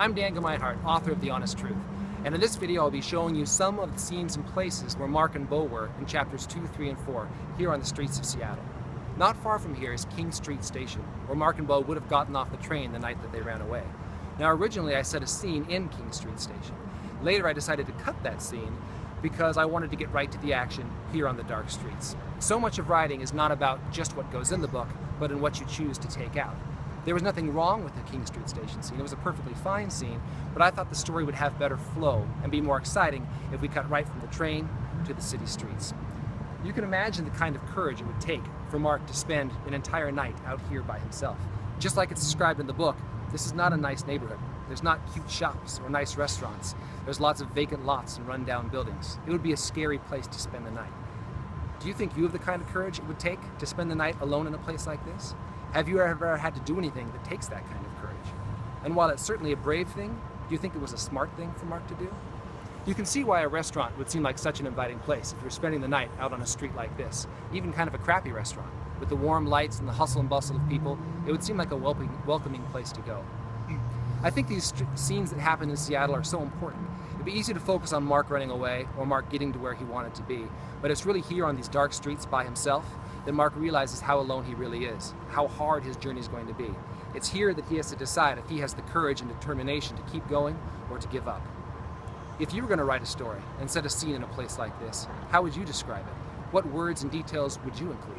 I'm Dan Gemeinhart, author of The Honest Truth, and in this video I'll be showing you some of the scenes and places where Mark and Bo were in chapters 2, 3, and 4 here on the streets of Seattle. Not far from here is King Street Station, where Mark and Bo would have gotten off the train the night that they ran away. Now originally I set a scene in King Street Station. Later I decided to cut that scene because I wanted to get right to the action here on the dark streets. So much of writing is not about just what goes in the book, but in what you choose to take out. There was nothing wrong with the King Street Station scene. It was a perfectly fine scene, but I thought the story would have better flow and be more exciting if we cut right from the train to the city streets. You can imagine the kind of courage it would take for Mark to spend an entire night out here by himself. Just like it's described in the book, this is not a nice neighborhood. There's not cute shops or nice restaurants. There's lots of vacant lots and run-down buildings. It would be a scary place to spend the night. Do you think you have the kind of courage it would take to spend the night alone in a place like this? Have you ever had to do anything that takes that kind of courage? And while it's certainly a brave thing, do you think it was a smart thing for Mark to do? You can see why a restaurant would seem like such an inviting place if you're spending the night out on a street like this, even kind of a crappy restaurant. With the warm lights and the hustle and bustle of people, it would seem like a welcoming place to go. I think these scenes that happen in Seattle are so important. It'd be easy to focus on Mark running away or Mark getting to where he wanted to be, but it's really here on these dark streets by himself that Mark realizes how alone he really is, how hard his journey is going to be. It's here that he has to decide if he has the courage and determination to keep going or to give up. If you were going to write a story and set a scene in a place like this, how would you describe it? What words and details would you include?